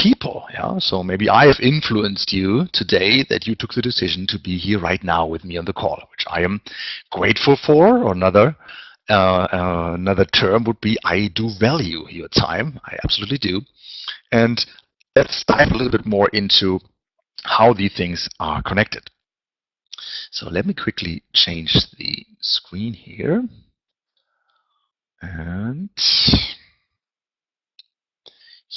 people. Yeah, so maybe I have influenced you today that you took the decision to be here right now with me on the call, which I am grateful for. Or another term would be I do value your time. I absolutely do. And let's dive a little bit more into how these things are connected. So let me quickly change the screen here. And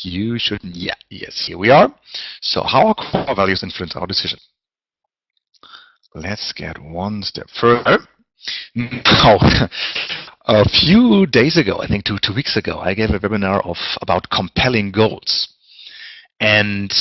you shouldn't, yeah, yes, here we are. So how our core values influence our decision. Let's get one step further. Now, a few days ago, I think two weeks ago, I gave a webinar about compelling goals. And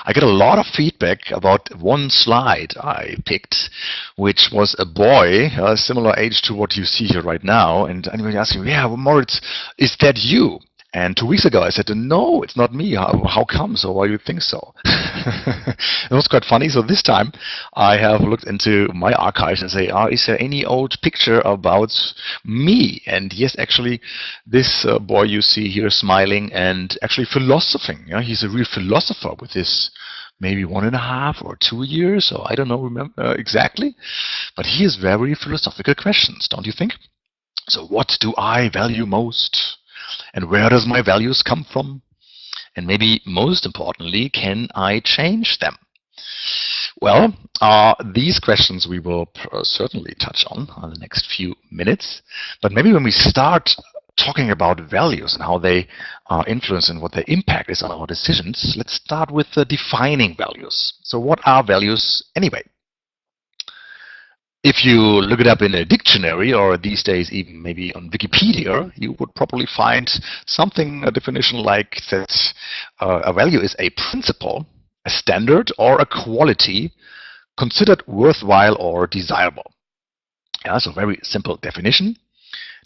I get a lot of feedback about one slide I picked, which was a boy, a similar age to what you see here right now. And anybody asking me, yeah, well, Moritz, is that you? And 2 weeks ago, I said, no, it's not me. How come? So why do you think so? It was quite funny. So this time, I have looked into my archives and say, is there any old picture about me? And yes, actually, this boy you see here smiling and actually philosophing. Yeah? He's a real philosopher with this maybe 1.5 or 2 years. So I don't know remember exactly. But he has very philosophical questions, don't you think? So what do I value most? And where does my values come from? And maybe most importantly, can I change them? Well, these questions we will certainly touch on the next few minutes. But maybe when we start talking about values and how they influence and what their impact is on our decisions, let's start with defining values. So what are values anyway? If you look it up in a dictionary, or these days even maybe on Wikipedia, you would probably find something, a definition like that a value is a principle, a standard, or a quality considered worthwhile or desirable. Yeah, so very simple definition.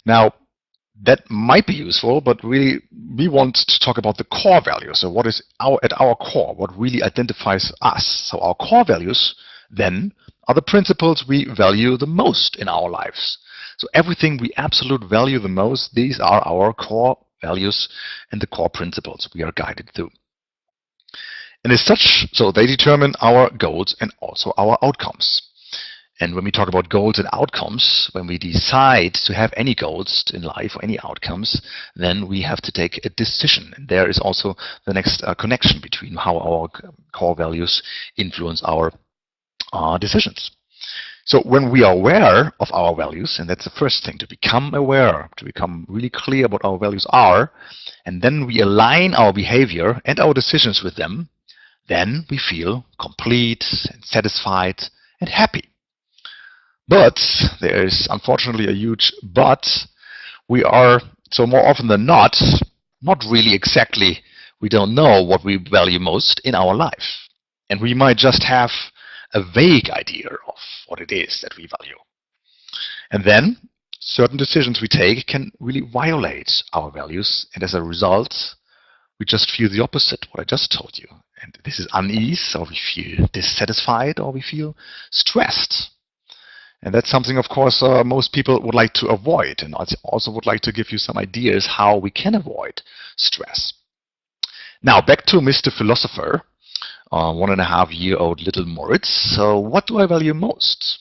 Now, that might be useful, but really we want to talk about the core value. So what is at our core, what really identifies us? So our core values then are the principles we value the most in our lives. So everything we absolutely value the most, these are our core values and the core principles we are guided through. And as such, so they determine our goals and also our outcomes. And when we talk about goals and outcomes, when we decide to have any goals in life or any outcomes, then we have to take a decision. And there is also the next connection between how our core values influence our decisions. So when we are aware of our values, and that's the first thing, to become aware, to become really clear what our values are, and then we align our behavior and our decisions with them, then we feel complete and satisfied and happy. But there is unfortunately a huge but. We are, so more often than not really exactly, we don't know what we value most in our life. And we might just have a vague idea of what it is that we value. And then certain decisions we take can really violate our values, and as a result, we just feel the opposite, what I just told you. And this is unease, or we feel dissatisfied, or we feel stressed. And that's something, of course, most people would like to avoid, and I also would like to give you some ideas how we can avoid stress. Now, back to Mr. Philosopher. 1.5-year-old little Moritz. So what do I value most?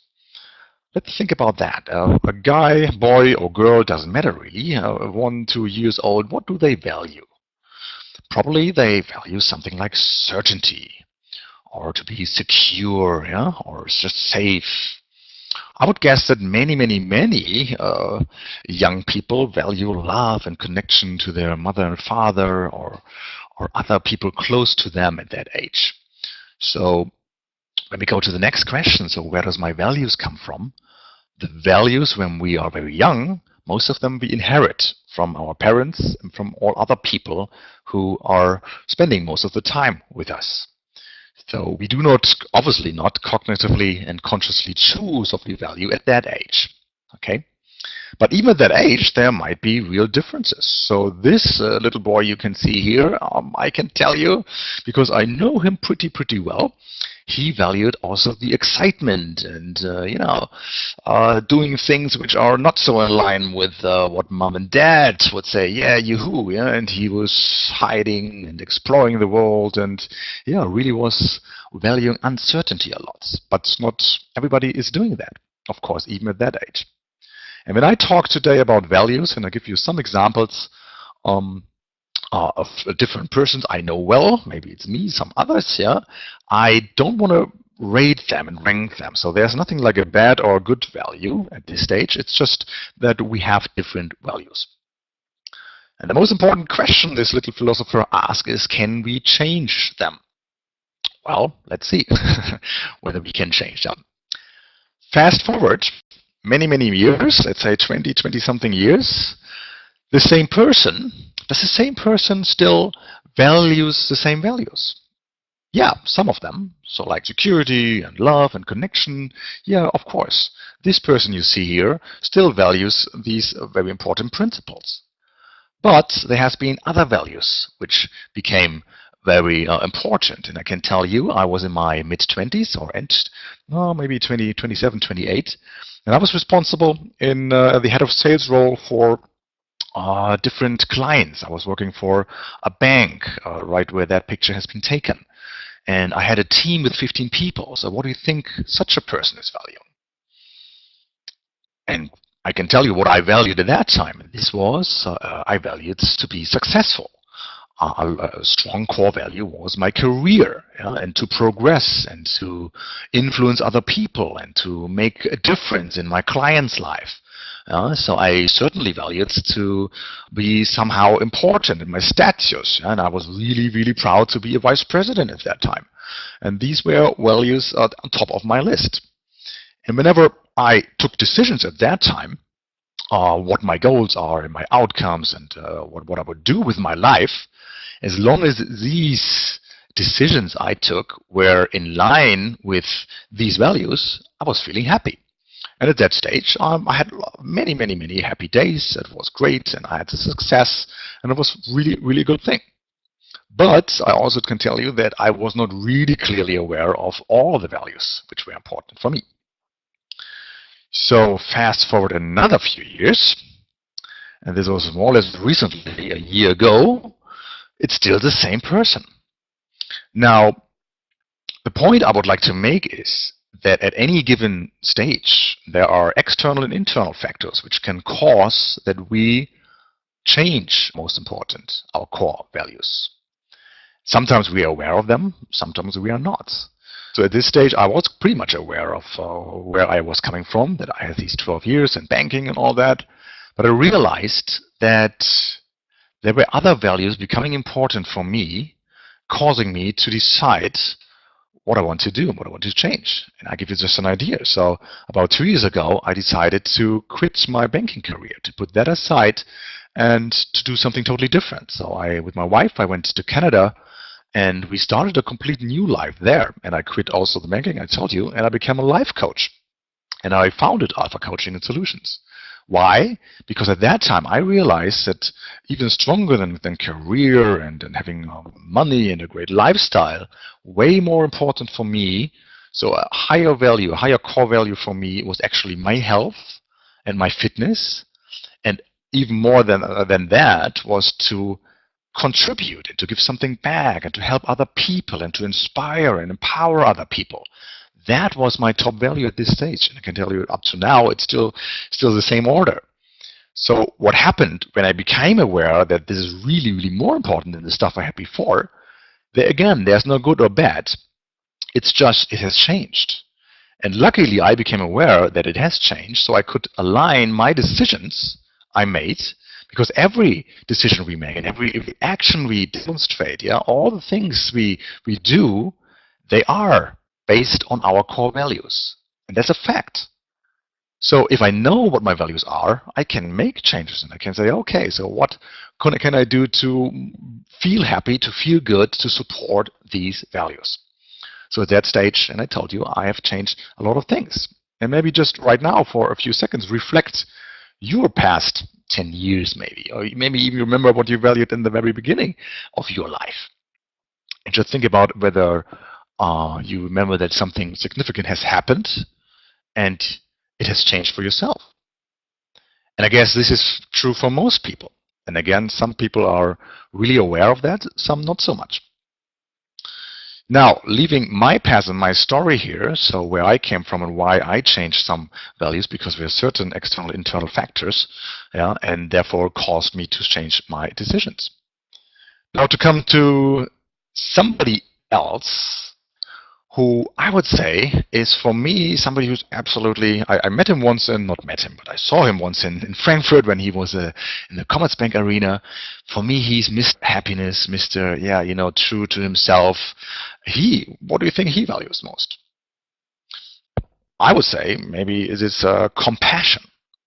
Let's think about that. A guy, boy, or girl, doesn't matter really. 1, 2 years old, what do they value? Probably they value something like certainty, or to be secure, yeah, or just safe. I would guess that many young people value love and connection to their mother and father, or other people close to them at that age. So when we go to the next question, so where does my values come from? The values, when we are very young, most of them we inherit from our parents and from all other people who are spending most of the time with us. So we do not, obviously not, cognitively and consciously choose what we value at that age. Okay? But even at that age, there might be real differences. So this little boy you can see here, I can tell you, because I know him pretty well, he valued also the excitement and doing things which are not so in line with what mom and dad would say. Yeah, yoo-hoo, yeah. And he was hiding and exploring the world, and yeah, really was valuing uncertainty a lot. But not everybody is doing that, of course, even at that age. And when I talk today about values, and I give you some examples of different persons I know well, maybe it's me, some others, yeah, I don't want to rate them and rank them. So there's nothing like a bad or a good value at this stage. It's just that we have different values. And the most important question this little philosopher asks is, can we change them? Well, let's see whether we can change them. Fast forward many, many years, let's say 20, 20-something years, the same person, does the same person still values the same values? Yeah, some of them. So like security and love and connection. Yeah, of course. This person you see here still values these very important principles. But there has been other values which became very important. And I can tell you, I was in my mid-20s or maybe 27, 28. And I was responsible in the head of sales role for different clients. I was working for a bank, right where that picture has been taken. And I had a team with 15 people. So what do you think such a person is valuing? And I can tell you what I valued at that time. This was, I valued to be successful. A strong core value was my career, and to progress and to influence other people and to make a difference in my client's life. So I certainly valued to be somehow important in my status, and I was really, really proud to be a vice president at that time. And these were values on top of my list. And whenever I took decisions at that time, what my goals are and my outcomes and what I would do with my life, as long as these decisions I took were in line with these values, I was feeling happy. And at that stage, I had many, many, many happy days. It was great, and I had success, and it was really, really good thing. But I also can tell you that I was not really clearly aware of all the values which were important for me. So fast forward another few years, and this was more or less recently, a year ago, it's still the same person. Now, the point I would like to make is that at any given stage, there are external and internal factors which can cause that we change, most important, our core values. Sometimes we are aware of them, sometimes we are not. So at this stage, I was pretty much aware of where I was coming from, that I had these 12 years in banking and all that. But I realized that there were other values becoming important for me, causing me to decide what I want to do and what I want to change. And I give you just an idea. So about 2 years ago, I decided to quit my banking career, to put that aside and to do something totally different. So with my wife, I went to Canada and we started a complete new life there. And I quit also the banking, I told you, and I became a life coach. And I founded Alpha Coaching and Solutions. Why? Because at that time I realized that even stronger than career and having money and a great lifestyle, way more important for me, so a higher value, a higher core value for me was actually my health and my fitness. And even more than that was to contribute and to give something back and to help other people and to inspire and empower other people. That was my top value at this stage. And I can tell you up to now, it's still the same order. So what happened when I became aware that this is really, really more important than the stuff I had before, again, there's no good or bad. It's just, it has changed. And luckily, I became aware that it has changed, so I could align my decisions I made, because every decision we make and every action we demonstrate, all the things we do, they are based on our core values. And that's a fact. So if I know what my values are, I can make changes and I can say, okay, so what can I do to feel happy, to feel good, to support these values? So at that stage, and I told you, I have changed a lot of things. And maybe just right now for a few seconds, reflect your past 10 years maybe, or maybe even remember what you valued in the very beginning of your life. And just think about whether You remember that something significant has happened and it has changed for yourself. And I guess this is true for most people. And again, some people are really aware of that, some not so much. Now, leaving my past and my story here, so where I came from and why I changed some values, because there are certain external internal factors, yeah, and therefore caused me to change my decisions. Now to come to somebody else who I would say is, for me, somebody who's absolutely, I met him once, and not met him, but I saw him once in Frankfurt when he was in the Commerzbank arena. For me, he's Mr. Happiness, Mr. Yeah, you know, true to himself. What do you think he values most? I would say maybe it is compassion,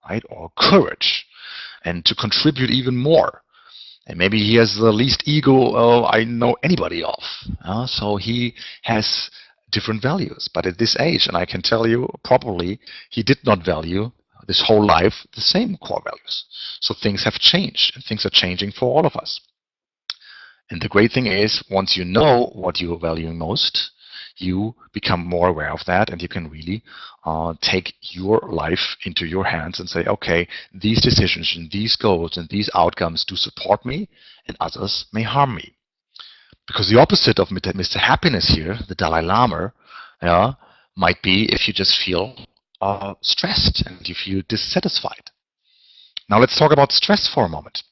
right, or courage, and to contribute even more. And maybe he has the least ego I know anybody of. So he has different values. But at this age, and I can tell you probably, he did not value this whole life the same core values. So things have changed, and things are changing for all of us. And the great thing is, once you know what you value most, you become more aware of that, and you can really take your life into your hands and say, okay, these decisions and these goals and these outcomes do support me, and others may harm me. Because the opposite of Mr. Happiness here, the Dalai Lama, might be if you just feel stressed and you feel dissatisfied. Now let's talk about stress for a moment.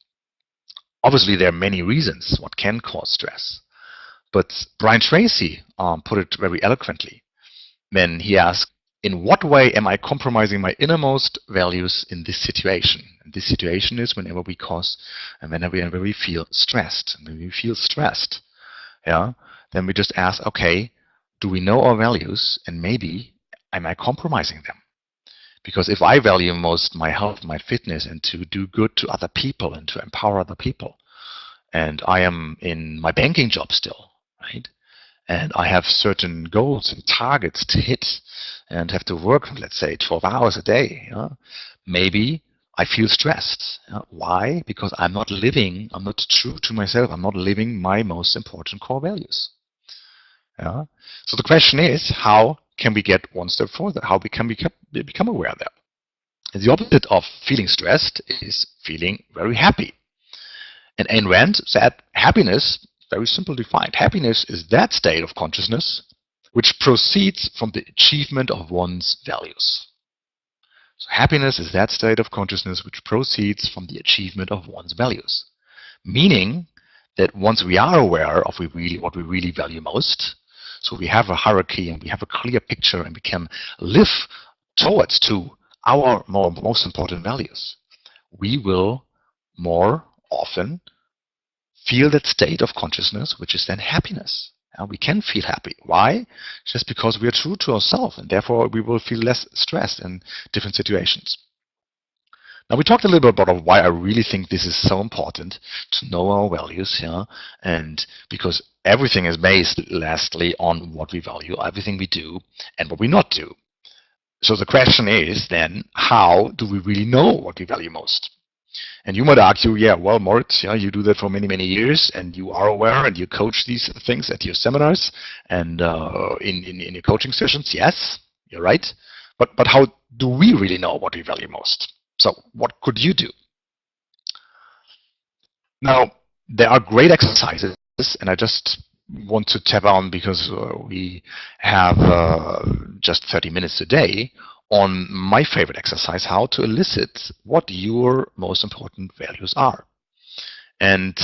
Obviously, there are many reasons what can cause stress. But Brian Tracy put it very eloquently when he asked, in what way am I compromising my innermost values in this situation? And this situation is whenever we feel stressed. And when we feel stressed, then we just ask, okay, do we know our values? And maybe, am I compromising them? Because if I value most my health, my fitness, and to do good to other people and to empower other people, and I am in my banking job still, right? And I have certain goals and targets to hit and have to work, let's say, 12 hours a day, maybe I feel stressed. Why? Because I'm not true to myself. I'm not living my most important core values. So the question is, how can we get one step further? How can we become aware of that? And the opposite of feeling stressed is feeling very happy. And Ayn Rand said happiness, very simply defined, happiness is that state of consciousness which proceeds from the achievement of one's values. So happiness is that state of consciousness which proceeds from the achievement of one's values. Meaning that once we are aware of what we really value most, so we have a hierarchy and we have a clear picture and we can live towards to our most important values, we will more often feel that state of consciousness, which is then happiness. We can feel happy. Why? Just because we are true to ourselves, and therefore we will feel less stressed in different situations. Now, we talked a little bit about why I really think this is so important to know our values, and because everything is based, lastly, on what we value, everything we do, and what we not do. So the question is then, how do we really know what we value most? And you might argue, yeah, well, Moritz, you do that for many, many years, and you are aware, and you coach these things at your seminars and in your coaching sessions. Yes, you're right. But how do we really know what we value most? So what could you do? Now, there are great exercises, and I just want to tap on, because we have just 30 minutes today, on my favorite exercise, how to elicit what your most important values are. And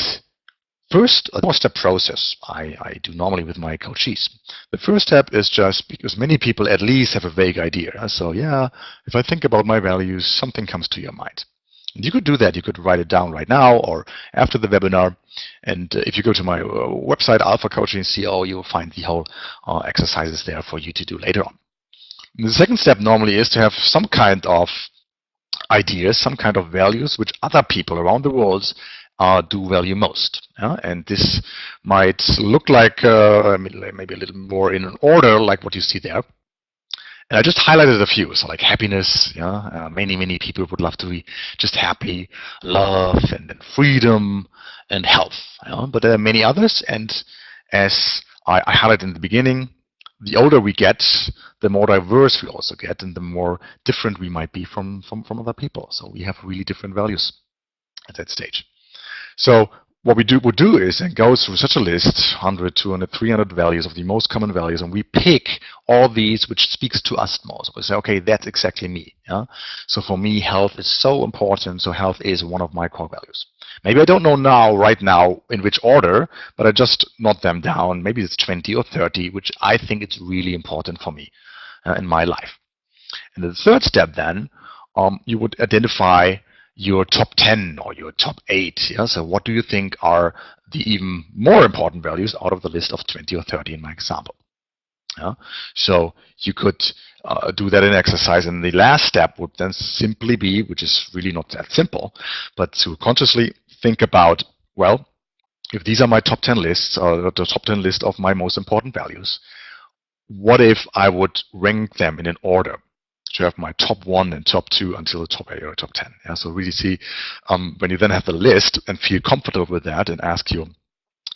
first, a four-step process I do normally with my coachees. The first step is just because many people at least have a vague idea. So yeah, if I think about my values, something comes to your mind. And you could do that. You could write it down right now or after the webinar. And if you go to my website, Alpha Coaching CO, you will find the whole exercises there for you to do later on. And the second step normally is to have some kind of ideas, some kind of values which other people around the world do value most. And this might look like maybe a little more in an order like what you see there. And I just highlighted a few, so like happiness. Many people would love to be just happy, love, and then freedom, and health. But there are many others, and as I highlighted in the beginning, the older we get, the more diverse we also get, and the more different we might be from other people. So we have really different values at that stage. So what we would do is and go through such a list, 100, 200, 300 values of the most common values, and we pick all these which speaks to us most. We say, okay, that's exactly me. Yeah? So for me, health is so important. So health is one of my core values. Maybe I don't know right now, in which order, but I just note them down. Maybe it's 20 or 30, which I think it's really important for me in my life. And the third step then, you would identify your top 10 or your top 8. Yeah? So what do you think are the even more important values out of the list of 20 or 30 in my example? Yeah? So you could do that in exercise. And the last step would then simply be, which is really not that simple, but to consciously think about, well, if these are my top 10 lists, or the top 10 list of my most important values, what if I would rank them in an order? To have my top 1 and top 2 until the top 8 or top 10. Yeah, so really see when you then have the list and feel comfortable with that and ask your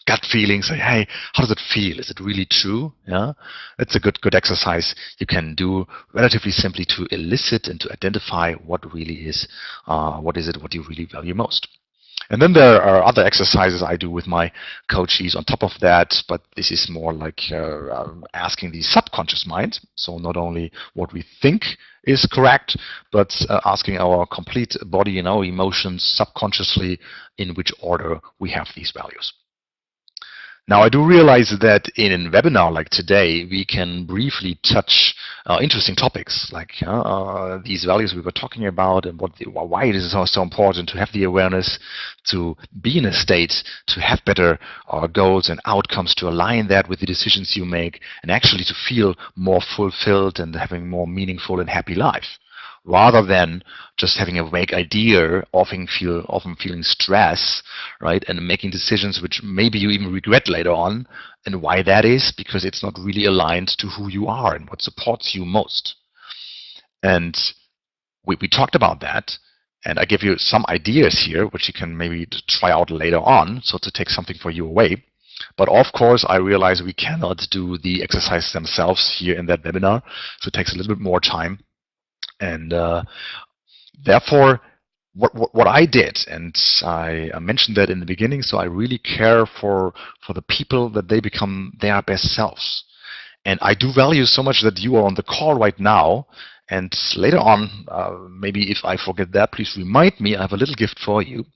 gut feeling, say, hey, how does it feel? Is it really true? Yeah, it's a good exercise you can do relatively simply to elicit and to identify what really is, what you really value most. And then there are other exercises I do with my coachees on top of that, but this is more like asking the subconscious mind. So not only what we think is correct, but asking our complete body and our emotions subconsciously in which order we have these values. Now, I do realize that in a webinar like today, we can briefly touch interesting topics like these values we were talking about and why it is so important to have the awareness, to be in a state, to have better goals and outcomes, to align that with the decisions you make, and actually to feel more fulfilled and having more meaningful and happy life, rather than just having a vague idea, often feeling stress, right, and making decisions which maybe you even regret later on. And why that is? Because it's not really aligned to who you are and what supports you most. And we talked about that, and I give you some ideas here, which you can maybe try out later on, so to take something for you away. But of course, I realize we cannot do the exercises themselves here in that webinar, so it takes a little bit more time. And therefore, what I did, and I mentioned that in the beginning, so I really care for the people that they become their best selves. And I do value so much that you are on the call right now. And later on, maybe if I forget that, please remind me. I have a little gift for you.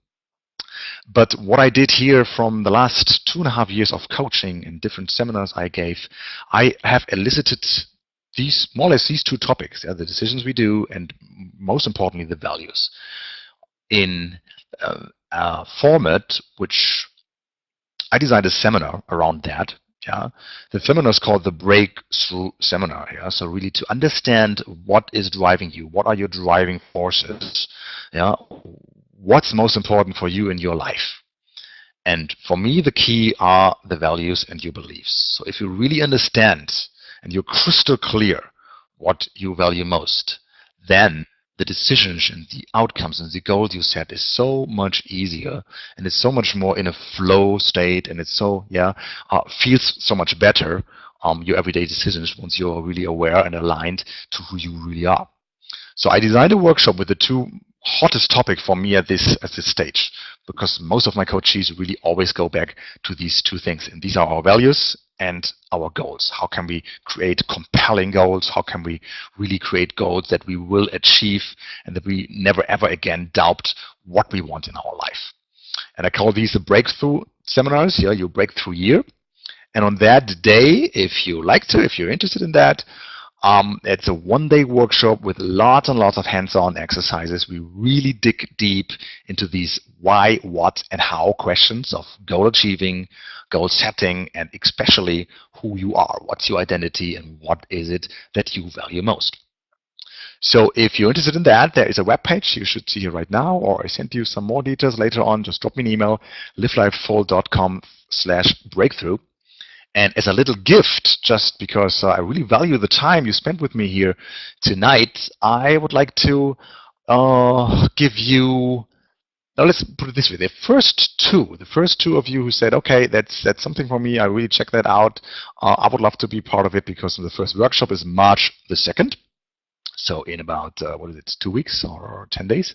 But what I did here from the last 2.5 years of coaching and different seminars I gave, I have elicited more or less these 2 topics, the decisions we do, and most importantly, the values, in a format which I designed a seminar around that. Yeah, the seminar is called the Breakthrough Seminar. Yeah, so really to understand what is driving you, what are your driving forces. Yeah, what's most important for you in your life. And for me, the key are the values and your beliefs. So if you really understand and you're crystal clear what you value most, then the decisions and the outcomes and the goals you set is so much easier, and it's so much more in a flow state, and it's so feels so much better, your everyday decisions, once you're really aware and aligned to who you really are. So I designed a workshop with the 2 hottest topic for me at this stage, because most of my coaches really always go back to these 2 things, and these are our values and our goals. How can we create compelling goals? How can we really create goals that we will achieve and that we never ever again doubt what we want in our life? And I call these the breakthrough seminars, your breakthrough year. And on that day, if you like to, if you're interested in that, it's a 1-day workshop with lots and lots of hands-on exercises. We really dig deep into these why, what, and how questions of goal achieving, goal setting, and especially who you are. What's your identity, and what is it that you value most? So if you're interested in that, there is a webpage you should see here right now, or I sent you some more details later on. Just drop me an email, livelifefull.com/breakthrough. And as a little gift, just because I really value the time you spent with me here tonight, I would like to give you Now let's put it this way: the first two of you who said, "Okay, that's something for me. I really check that out. I would love to be part of it," because the first workshop is March the 2nd. So in about, what is it, 2 weeks or 10 days.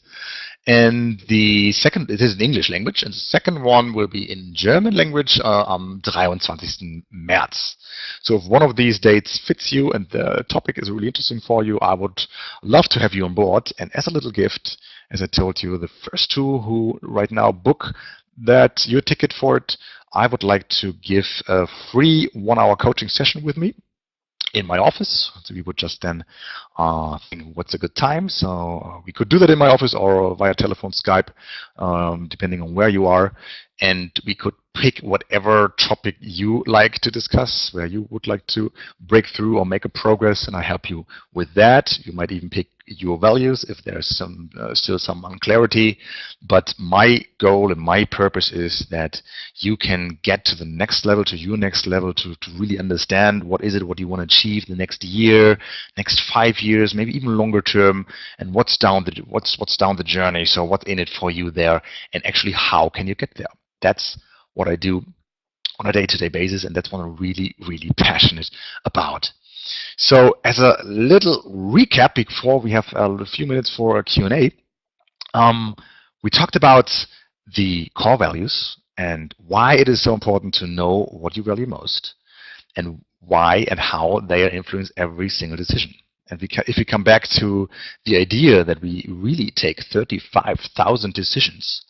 And the second, it is in English language, and the second one will be in German language am 23. März. So if one of these dates fits you and the topic is really interesting for you, I would love to have you on board. And as a little gift, as I told you, the first two who right now book that your ticket for it, I would like to give a free 1-hour coaching session with me in my office. So we would just then think what's a good time. So we could do that in my office or via telephone, Skype, depending on where you are. And we could pick whatever topic you like to discuss, where you would like to break through or make a progress, and I help you with that. You might even pick your values if there's still some unclarity. But my goal and my purpose is that you can get to the next level, to your next level, to really understand what is it, what you want to achieve the next year, next 5 years, maybe even longer term, and what's down the journey. So what's in it for you there, and actually how can you get there? That's what I do on a day-to-day basis, and that's what I'm really, really passionate about. So as a little recap before we have a few minutes for a Q&A, we talked about the core values and why it is so important to know what you value most and why and how they influence every single decision. And if we come back to the idea that we really take 35,000 decisions,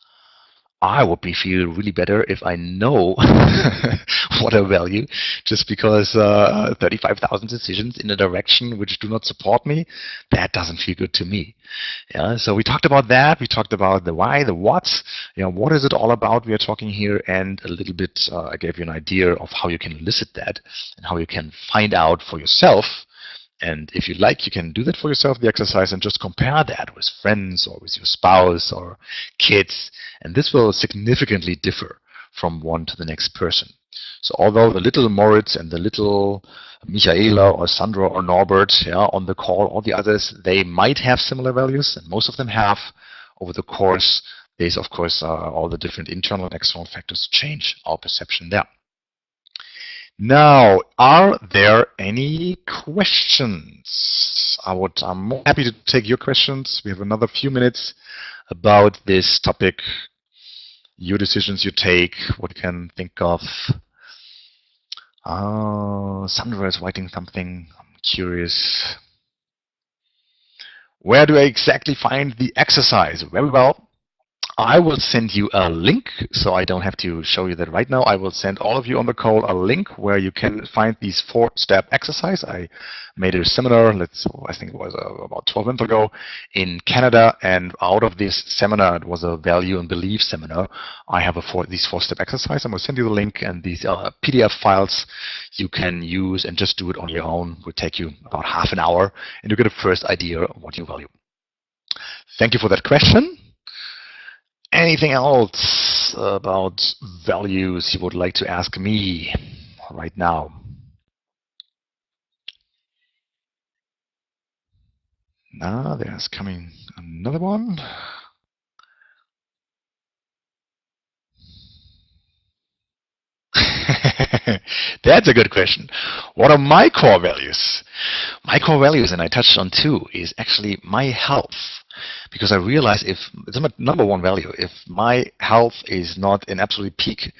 I would feel really better if I know what I value, just because 35,000 decisions in a direction which do not support me, that doesn't feel good to me. Yeah, so we talked about that. We talked about the why, the what. You know, what is it all about we are talking here, and a little bit I gave you an idea of how you can elicit that and how you can find out for yourself. And if you like, you can do that for yourself, the exercise, and just compare that with friends or with your spouse or kids. And this will significantly differ from one to the next person. So although the little Moritz and the little Michaela or Sandra or Norbert, yeah, on the call, all the others, they might have similar values, and most of them have. Over the course, there's, of course, all the different internal and external factors change our perception there. Now, are there any questions? I'm more happy to take your questions. We have another few minutes about this topic, your decisions you take, what you can think of. Sandra is writing something. I'm curious. Where do I exactly find the exercise? Very well. I will send you a link, so I don't have to show you that right now. I will send all of you on the call a link where you can find these 4-step exercise. I made a seminar, I think it was about 12 months ago in Canada, and out of this seminar, it was a value and belief seminar. I have these 4-step exercise. I'm going to send you the link, and these PDF files you can use and just do it on your own. It will take you about half an hour, and you get a first idea of what you value. Thank you for that question. Anything else about values you would like to ask me right now? Now there's coming another one. That's a good question. What are my core values? My core values, and I touched on 2, is actually my health. Because I realize it's my #1 value. If my health is not in absolute peak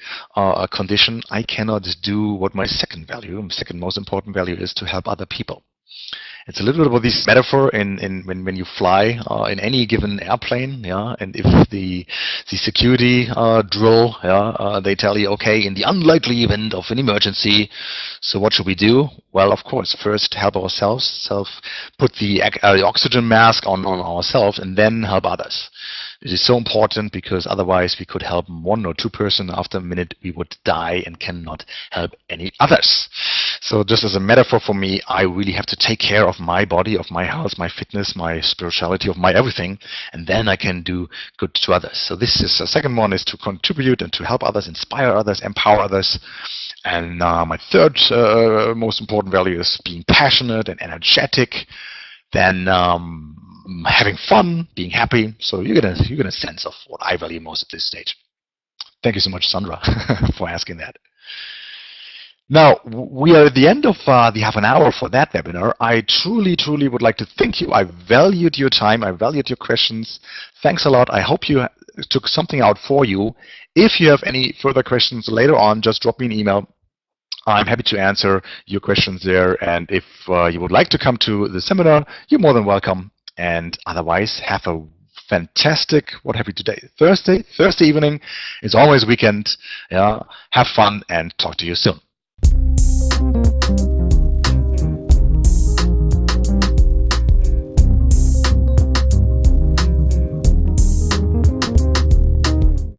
condition, I cannot do what my second most important value is, to help other people. It's a little bit of this metaphor when you fly in any given airplane, yeah. And if the security drill, yeah, they tell you, okay, in the unlikely event of an emergency, so what should we do? Well, of course, first help ourselves, put the oxygen mask on ourselves, and then help others. It is so important, because otherwise we could help 1 or 2 persons. After a minute, we would die and cannot help any others. So just as a metaphor for me, I really have to take care of my body, of my health, my fitness, my spirituality, of my everything, and then I can do good to others. So this is the second one, is to contribute and to help others, inspire others, empower others. And my third most important value is being passionate and energetic. Then having fun, being happy. So you get a sense of what I value most at this stage. Thank you so much, Sandra, for asking that. Now, we are at the end of the half an hour for that webinar. I truly, truly would like to thank you. I valued your time. I valued your questions. Thanks a lot. I hope you took something out for you. If you have any further questions later on, just drop me an email. I'm happy to answer your questions there. And if you would like to come to the seminar, you're more than welcome. And otherwise, have a fantastic, what have we today? Thursday evening. It's always weekend. Yeah, have fun and talk to you soon.